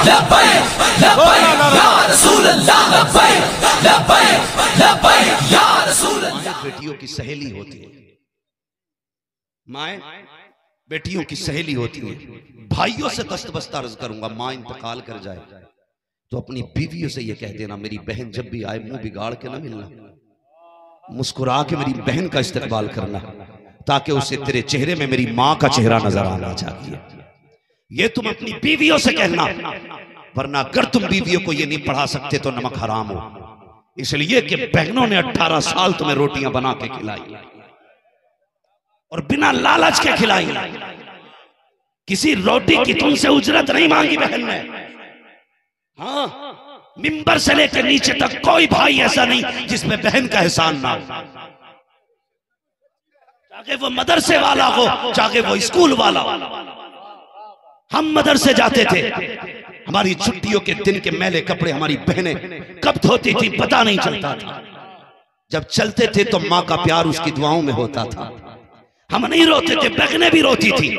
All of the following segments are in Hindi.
लब्बैक लब्बैक या रसूल अल्लाह, लब्बैक लब्बैक लब्बैक या रसूल अल्लाह। बेटियों की सहेली होती है, माए बेटियों की सहेली होती है। भाइयों से दस्तबस्ता अर्ज करूंगा, माँ इंतकाल कर जाए तो अपनी बीवियों से ये कह देना, मेरी बहन जब भी आए मुंह बिगाड़ के ना मिलना, मुस्कुरा के मेरी बहन का इस्तकबाल करना, ताकि उसे तेरे चेहरे में मेरी माँ का चेहरा नजर आना चाहिए। ये तुम अपनी बीवियों से कहना, वरना अगर तुम बीवियों को ये नहीं पढ़ा सकते तो नमक हराम हो। इसलिए कि बहनों ने 18 साल तुम्हें रोटियां बना के खिलाई और बिना लालच के खिलाई। किसी रोटी की तुमसे उजरत नहीं मांगी बहन ने। हाँ, मिंबर से लेकर नीचे तक कोई भाई ऐसा नहीं जिसमें बहन का एहसान ना हो, चाहे वो मदरसे वाला हो, चाहे वो स्कूल वाला हो। हम मदरसे जाते थे, हमारी छुट्टियों के दिन के मैले कपड़े हमारी बहनें कब धोती थी पता नहीं चलता था। जब चलते थे तो माँ का प्यार उसकी दुआओं में होता था। हम नहीं रोते थे, बहनें भी रोती थी।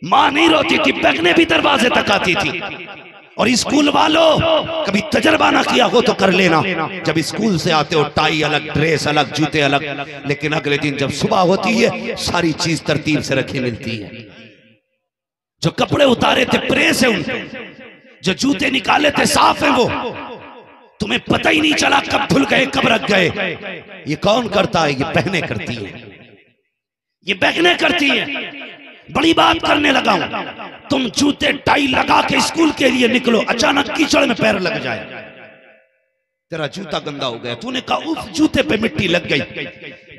माँ नहीं रोती थी, बहनें भी दरवाजे तक आती थी। और स्कूल वालों, कभी तजर्बा ना किया हो तो कर लेना, जब स्कूल से आते हो टाई अलग, ड्रेस अलग, जूते अलग, लेकिन अगले दिन जब सुबह होती है सारी चीज तरतीब से रखी मिलती है। जो कपड़े उतारे थे प्रेस है उनके, जो जूते निकाले थे साफ है वो, तुम्हें पता ही नहीं चला कब धुल गए कब रख गए। ये कौन करता है? ये बहनें करती है, ये बहनें करती है। बड़ी बात करने लगा हूं, तुम जूते टाई लगा के स्कूल के लिए निकलो, अचानक कीचड़ में पैर लग जाए, तेरा जूता गंदा हो गया, तूने कहा उफ जूते पे मिट्टी लग गई।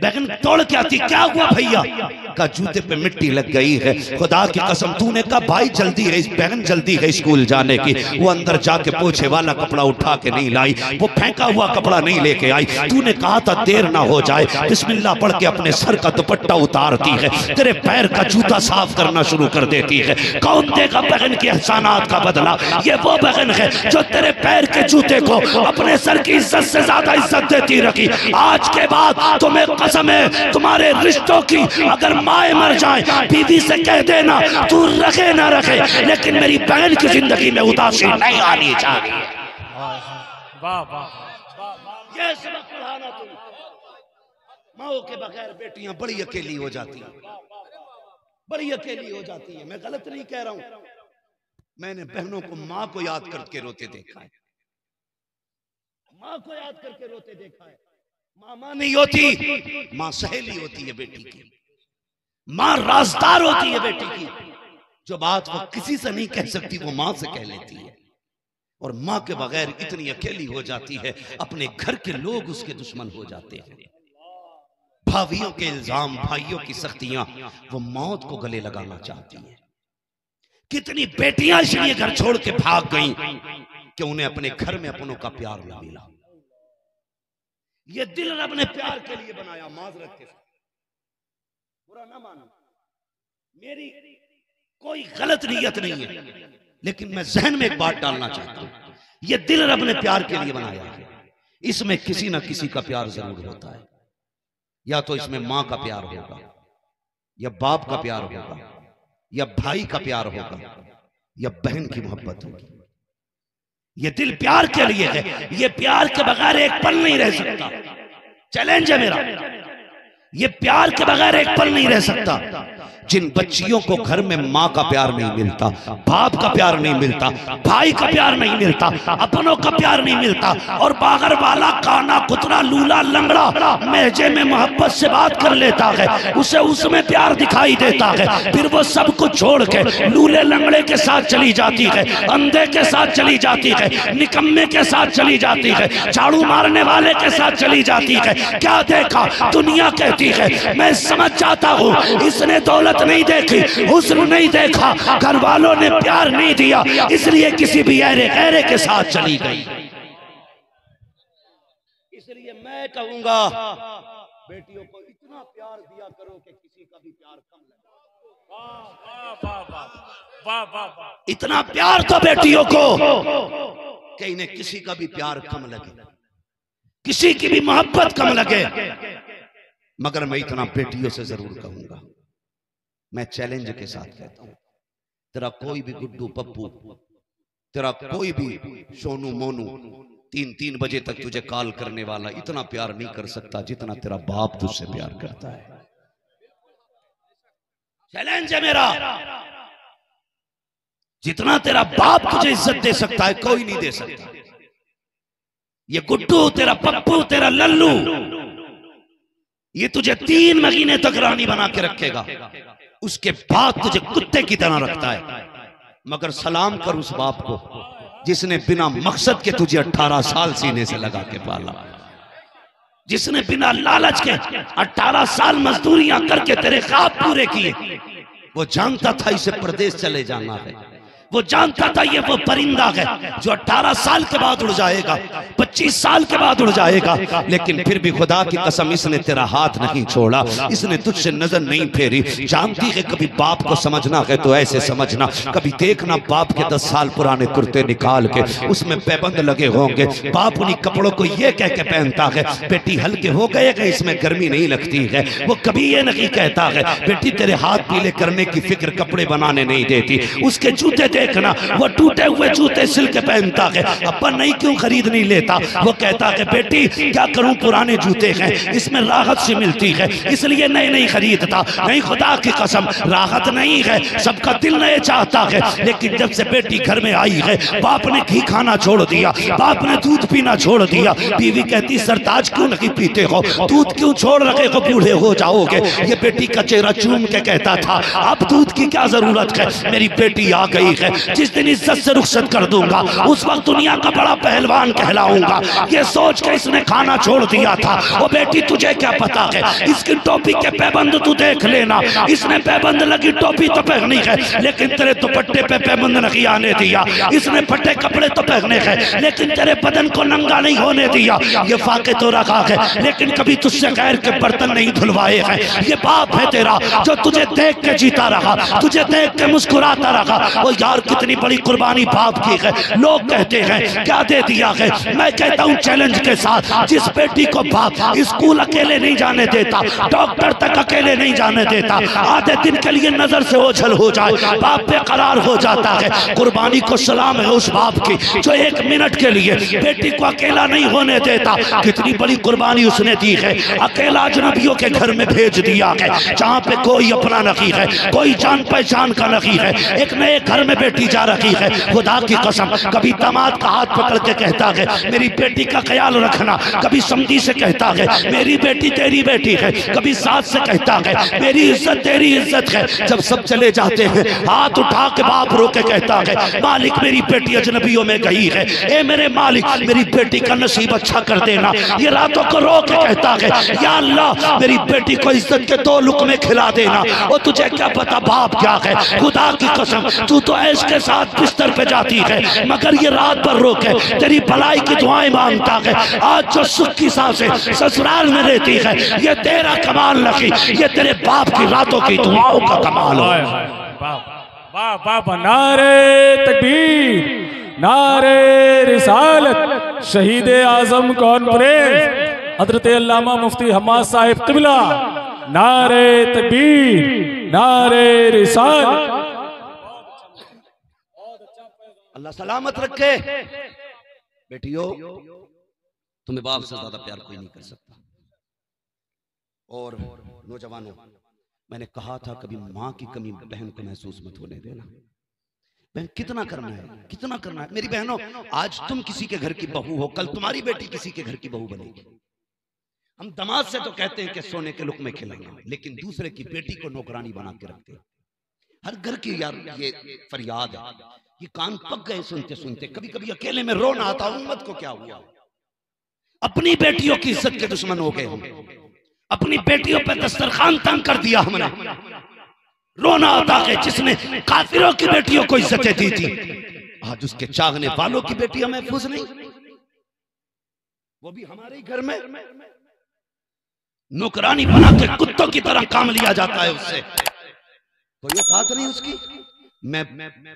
बहन तोड़ के आती, क्या हुआ भैया? का जूते पे मिट्टी लग गई है। खुदा की कसम, तूने कहा भाई जल्दी है, बहन जल्दी है स्कूल जाने की, वो अंदर जाके पोछे वाला कपड़ा उठा के नहीं लाई, वो फेंका हुआ कपड़ा नहीं लेके आई। तूने कहा था देर ना हो जाए, बिस्मिल्लाह पढ़ के अपने सर का दुपट्टा उतारती है, तेरे पैर का जूता साफ करना शुरू कर देती है। कौन देगा बहन के एहसानात का बदला? ये वो बहन है जो तेरे पैर के जूते को अपने सर की इज्जत से ज्यादा इज्जत देती रखी। आज के बाद तुम्हें कसम है तुम्हारे रिश्तों की, अगर माए मर जाए बीवी से कह देना तू रखे ना रखे, लेकिन मेरी बहन की जिंदगी में उदासी नहीं आनी चाहिए। ये सबक पढ़ाना तुम। माओ के बगैर बेटियां बड़ी अकेली हो जाती हैं, बड़ी अकेली हो जाती है। मैं गलत नहीं कह रहा हूं, मैंने बहनों को माँ को याद करके रोते देखा है, माँ को याद करके रोते देखा है। माँ नहीं होती, माँ सहेली होती है बेटी की, माँ राजदार होती है बेटी की। जो बात वो किसी से नहीं कह सकती वो माँ से कह लेती है। और माँ के बगैर इतनी अकेली हो जाती है, अपने घर के लोग उसके दुश्मन हो जाते हैं। भाइयों के इल्जाम, भाइयों की सख्तियां, वो मौत को गले लगाना चाहती है। कितनी बेटियां इसलिए घर छोड़ के भाग गईं कि उन्हें अपने घर में अपनों का प्यार न मिला। ये दिल रब ने प्यार के लिए बनाया, माजरत के साथ, बुरा ना मानो, मेरी कोई गलत नीयत नहीं है, लेकिन मैं जहन में एक बात डालना चाहता हूं, ये दिल रब ने प्यार के लिए बनाया है। इसमें किसी ना किसी का प्यार जरूर होता है, या तो इसमें मां का प्यार होगा, या बाप का प्यार होगा, या भाई का प्यार होगा, या बहन की मोहब्बत होगी। ये दिल प्यार के लिए है, ये प्यार के बगैर एक पल नहीं रह सकता। चैलेंज है मेरा, ये प्यार के बगैर एक पल नहीं रह सकता। जिन बच्चियों को घर में माँ का प्यार नहीं मिलता, बाप का प्यार नहीं मिलता, भाई का प्यार नहीं मिलता, अपनों का प्यार नहीं मिलता, और बागर वाला काना कुतरा लूला लंगड़ा महजे में मोहब्बत से बात कर लेता है, उसे उसमें प्यार दिखाई देता है, फिर वो सब कुछ छोड़ के लूले लंगड़े के साथ चली जाती है, अंधे के साथ चली जाती है, निकम्मे के साथ चली जाती है, झाड़ू मारने वाले के साथ चली जाती है। क्या देखा? दुनिया कहती है। मैं समझ जाता हूँ इसने दौलत नहीं देखी, हुस्न नहीं देखा, घर वालों ने प्यार नहीं दिया, इसलिए किसी भी गहरे के साथ चली गई। इसलिए मैं कहूंगा बेटियों को इतना प्यार दिया करो कि किसी का भी प्यार कम लगे। इतना प्यार तो बेटियों को कि इन्हें किसी का भी प्यार कम लगे, किसी की भी मोहब्बत कम लगे। मगर मैं इतना बेटियों से जरूर कहूंगा, मैं चैलेंज के साथ कहता हूं, तेरा कोई भी गुड्डू पप्पू तेरा कोई भी सोनू मोनू 3-3 बजे तक तुझे कॉल करने वाला इतना प्यार नहीं कर सकता जितना तेरा बाप तुझसे प्यार करता है। चैलेंज है मेरा, जितना तेरा बाप तुझे इज्जत दे सकता है कोई नहीं दे सकता। ये गुड्डू, तेरा पप्पू, तेरा लल्लू, ये तुझे 3 महीने तक रानी बना के रखेगा, उसके बाद तुझे कुत्ते की तरह रखता है। मगर सलाम कर उस बाप को जिसने बिना मकसद के तुझे 18 साल सीने से लगा के पाला, जिसने बिना लालच के 18 साल मजदूरियां करके तेरे ख्वाब पूरे किए। वो जानता था इसे प्रदेश चले जाना है, वो जानता था ये वो परिंदा है जो 18 साल के बाद उड़ जाएगा, 25 साल के बाद उड़ जाएगा, लेकिन फिर भी खुदा की कसम इसने तेरा हाथ नहीं छोड़ा, इसने तुझसे नजर नहीं फेरी। जानती है कभी बाप को समझना है तो ऐसे समझना, कभी देखना बाप के 10 साल पुराने कुर्ते निकाल के उसमें पैबंद लगे होंगे, बाप उन्हीं कपड़ों को ये कह के पहनता है बेटी हल्के हो गए हैं इसमें गर्मी नहीं लगती है। वो कभी ये नहीं कहता है बेटी तेरे हाथ पीले करने की फिक्र कपड़े बनाने नहीं देती। उसके जूते देखना, वो टूटे हुए जूते सिल के पहनता है, अब्बा नहीं क्यों खरीद नहीं लेता। वो कहता है बेटी क्या करूं पुराने जूते हैं इसमें राहत से मिलती है इसलिए नए नहीं खरीदता। नहीं खुदा की कसम राहत नहीं है, सबका दिल नए चाहता है, लेकिन जब से बेटी घर में आई है बाप ने घी खाना छोड़ दिया, बाप ने दूध पीना छोड़ दिया। बीवी कहती सरताज क्यों नहीं पीते हो, दूध क्यों छोड़ रखे हो, बूढ़े हो जाओगे। ये बेटी का चेहरा चूम के कहता था अब दूध की क्या जरूरत है, मेरी बेटी आ गई है, जिस दिन इज्जत से रुखसत कर दूंगा उस वक्त दुनिया का बड़ा पहलवान कहलाऊंगा। ये सोच के इसने खाना छोड़ दिया था। वो बेटी तुझे क्या पता है, इसकी टोपी के पैबंद तू देख लेना, इसने पैबंद लगी टोपी तो पहनी है लेकिन तेरे दुपट्टे पे पैबंद नहीं आने दिया, इसने फटे कपड़े तो पहने हैं लेकिन तेरे बदन को नंगा नहीं होने दिया। ये फाके तो रखा है लेकिन कभी तुझसे गैर के बर्तन नहीं धुलवाए हैं। ये बाप है तेरा जो तुझे देख के जीता रहा, तुझे देख के मुस्कुराता रहा। वो यार कितनी बड़ी कुर्बानी बाप की है। लोग कहते हैं क्या दे दिया है, मैं कहता हूँ चैलेंज के साथ जिस बेटी को बाप स्कूल अकेले नहीं जाने देता, डॉक्टर तक अकेले नहीं जाने देता, आधे दिन के लिए नजर से ओझल हो जाए बाप बेकरार हो जाता है। कुर्बानी को सलाम है उस बाप की जो 1 मिनट के लिए बेटी को अकेला नहीं होने देता। कितनी बड़ी कुर्बानी उसने दी है, अकेला अजनबियों के घर में भेज दिया है जहाँ पे कोई अपना नहीं है, कोई जान पहचान का नहीं है। एक नए घर में बेटी जा रही है, खुदा की कसम कभी दामाद का हाथ पकड़ के कहता है मेरी बेटी का ख्याल रखना, कभी समधी से कहता है मेरी बेटी तेरी बेटी है, कभी सास से कहता है मेरी इज्जत तेरी इज्जत है। जब सब चले जाते हैं हाथ उठा के बाप रो के कहता है मालिक मेरी बेटी अजनबियों में गई है, ए मेरे मालिक मेरी बेटी का नसीब अच्छा कर देना। ये रातों को रो के कहता है या अल्लाह मेरी बेटी को इज्जत के 2 लुक़मे खिला देना। और तुझे क्या पता बाप क्या है, खुदा की कसम तू तो ऐश के साथ बिस्तर पे जाती है मगर ये रात भर रो के तेरी भलाई की दुआएं मांगता है। आज जो सुख की सांसें ससुराल में रहती है ये तेरा कमाल नहीं, ये तेरे बाप की रातों की दुआओं का कमाल है। वाह वाह, नारे तकबीर, नारे रिसालत, शहीद आजम कॉन्फ्रेंस हजरत अल्लामा मुफ्ती हम्माद साहिब क़िबला, नारे तकबीर, नारे रिसालत। अल्लाह सलामत रखे। बेटियों तुम्हें बाप से ज्यादा प्यार कोई नहीं कर सकता। और नौजवानों मैंने कहा था कभी माँ की कमी बहन को महसूस मत होने देना। बहन कितना करना है, कितना करना है। मेरी बहनों आज तुम किसी के घर की बहू हो, कल तुम्हारी बेटी किसी के घर की बहू बनेगी। हम दामाद से तो कहते हैं कि सोने के लुक़मे खिलाएंगे, लेकिन दूसरे की बेटी को नौकरानी बना के रखते हैं। हर घर की यार ये फरियाद है, ये कान पक गए सुनते सुनते। कभी कभी अकेले में रोना आता, उम्मत को क्या हुआ, अपनी बेटियों की इज्जत के दुश्मन हो गए हम, अपनी बेटियों पे दस्तरखान तंग कर दिया हमने। रोना आता है जिसने काफिरों की बेटियों को इज्जतें दी थी, आज उसके चाहने वालों की बेटियां महफूज नहीं, वो भी हमारे घर में नौकरानी बना के कुत्तों की तरह काम लिया जाता है उससे। कोई औकात नहीं उसकी। मैं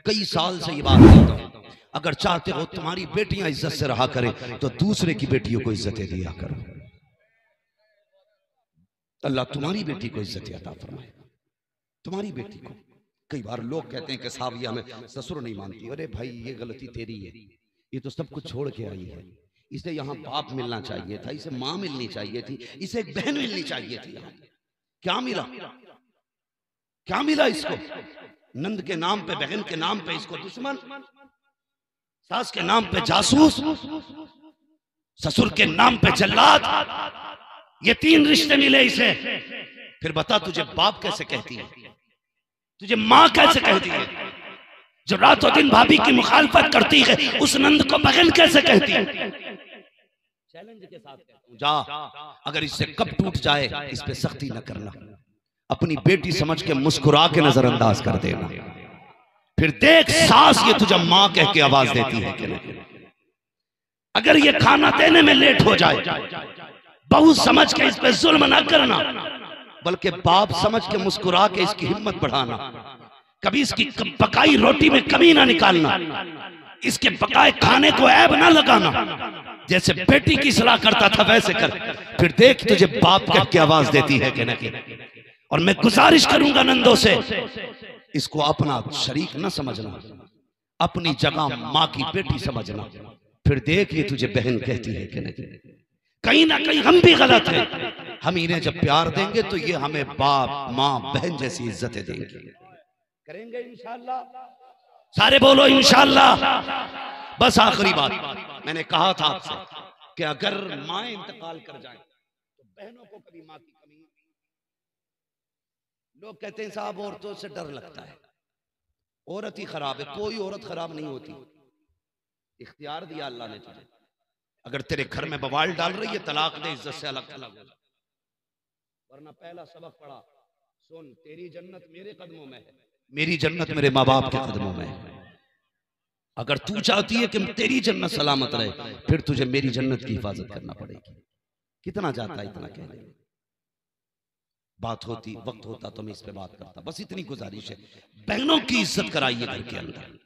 कई साल से ये बात कहता हूं, अगर चाहते हो तुम्हारी बेटियां इज्जत से रहा करें तो दूसरे की बेटियों को इज्जतें दिया करो। अल्लाह तुम्हारी बेटी को इज्जत अता फरमाए, तुम्हारी बेटी को कई बार लोग कहते हैं कि साहब ये हमें ससुर नहीं मानती। अरे भाई ये गलती तेरी है, ये तो सब कुछ छोड़ के आई है। इसे यहाँ बाप मिलना चाहिए था, इसे माँ मिलनी चाहिए थी, इसे एक बहन मिलनी चाहिए थी। क्या मिला? क्या मिला इसको? नंद के नाम पे, बहन के नाम पे इसको दुश्मन, सास के नाम पे जासूस, ससुर के नाम पे जल्लाद। ये 3 रिश्ते मिले इसे। फिर बता तुझे बाप कैसे कहती है, तुझे माँ कैसे कहती है? जो रातों दिन भाभी की मुखालफत करती है उस नंद को बहन कैसे कहती है? चैलेंज के साथ कहता हूं, जा, अगर इससे कब टूट जाए इस पे सख्ती न करना, अपनी बेटी समझ के मुस्कुरा के नजरअंदाज कर देना। फिर देख सास ये तुझे माँ कह के आवाज देती है कि नहीं। अगर ये खाना देने में लेट हो जाए, बहू समझ के इस पे जुल्म ना करना, बल्कि बाप समझ के मुस्कुरा के इसकी हिम्मत बढ़ाना। कभी इसकी पकाई रोटी में कमी ना निकालना, इसके पकाए खाने को ऐब ना लगाना। जैसे बेटी की सलाह करता था वैसे कर। फिर देख तुझे बाप कह के आवाज देती है कि नहीं। और मैं गुजारिश करूंगा नंदों से, इसको अपना शरीक न समझना, अपनी जगह माँ की बेटी समझना। फिर देख ये तुझे बहन कहती है कि नहीं। कहीं ना कहीं हम भी गलत हैं। हम इन्हें जब प्यार देंगे तो ये हमें बाप माँ बहन जैसी इज्जतें देंगे। करेंगे इंशाअल्लाह। सारे बोलो इंशाअल्लाह। बस आखिरी बात, मैंने कहा था आपसे कि अगर माँ इंतकाल कर जाए तो बहनों को कभी माँ की कमी। लोग कहते हैं साहब औरतों से डर लगता है, औरत ही खराब है। कोई औरत खराब नहीं होती। इख्तियार दिया अल्लाह ने तुझे। अगर तेरे घर में बवाल डाल रही है, तलाक दे, इज्जत से अलग अलग हो जा। वरना पहला सबक पढ़ा, सुन, तेरी जन्नत मेरे कदमों में है, मेरी जन्नत मेरे माँ बाप के कदमों में है। अगर तू चाहती है कि तेरी जन्नत सलामत रहे, फिर तुझे मेरी जन्नत की हिफाजत करना पड़ेगी। कितना जाता है इतना कहने में। बात होती, वक्त होता तो मैं इस पे बात करता। बस इतनी गुजारिश है, बहनों की इज्जत कराइए घर के अंदर।